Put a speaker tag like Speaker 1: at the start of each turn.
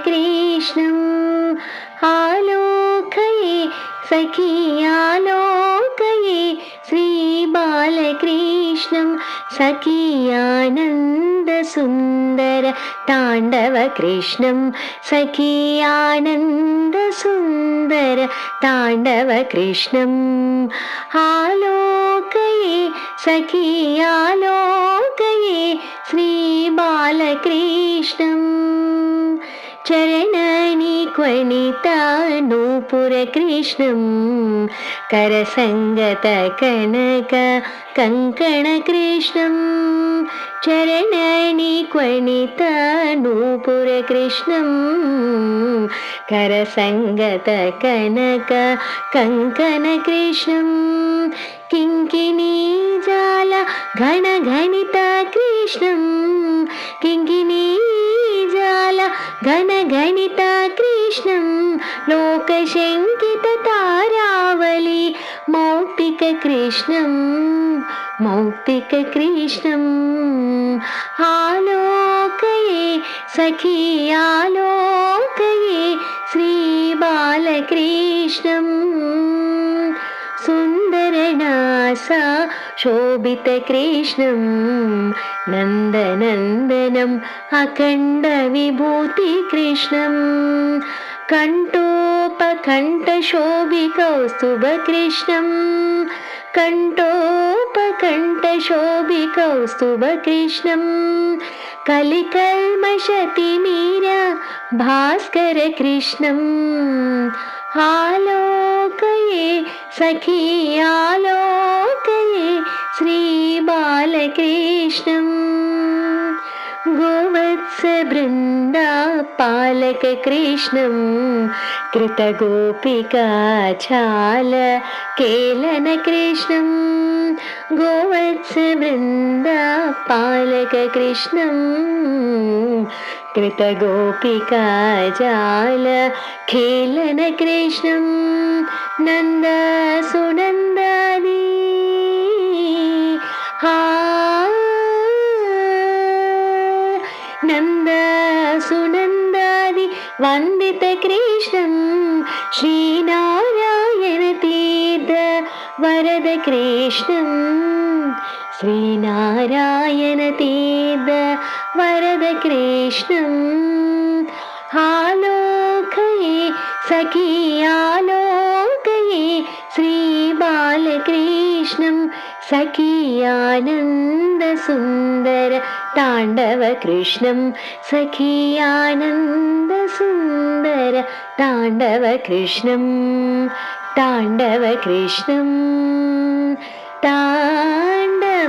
Speaker 1: कृष्णम् आलोकये सखी आलोकये श्रीबालकृष्णं सखी आनन्दसुन्दर ताण्डवकृष्णं सखी आनन्दसुन्दर ताण्डवकृष्णम् आलोकये सखी आलोकये श्रीबालकृष्णम् चरणनिक्वणिता नूपुरकृष्णं करसङ्गतकनक कङ्कणकृष्णं चरणनिक्वणिता नूपुरकृष्णं करसङ्गतकनक कङ्कणकृष्णं किङ्किणीजाल घनघनिता कृष्णं किङ्किणीजाल घनघनिता कृष्णं लोकशङ्किततारावली मौक्तिककृष्णं मौक्तिककृष्णम् आलोकये सखी आलोकये श्रीबालकृष्णम् सुन्दरनासा शोभितकृष्णं नन्दनन्दनम् अखण्डविभूतिकृष्णं कण्ठोपकण्ठशोभिकौस्तुभकृष्णं कण्ठोपकण्ठशोभिकौस्तुभकृष्णं कलिकल्मषतिमीर भास्करकृष्णम् आलोकये सखी आलोकये श्रीबालकृष्णम् गोवत्सवृन्दा पालककृष्णं कृतगोपिकाचाल केलनकृष्णं गोवत्सवृन्दा पालककृष्णं कृतगोपिकाजाल खेलनकृष्णं नन्दसुनन्दादि नन्दसुनन्दादि वन्दितकृष्णं श्रीनारायणतीर्थ वरदकृष्णं श्रीनारायणतीर्थ वरदकृष्णम् आलोकये सखी आलोकये श्रीबालकृष्णं सखी आनन्दसुन्दर ताण्डवकृष्णं सखी आनन्दसुन्दर ताण्डवकृष्णं ताण्डवकृष्णं ताण्डवकृष्णम्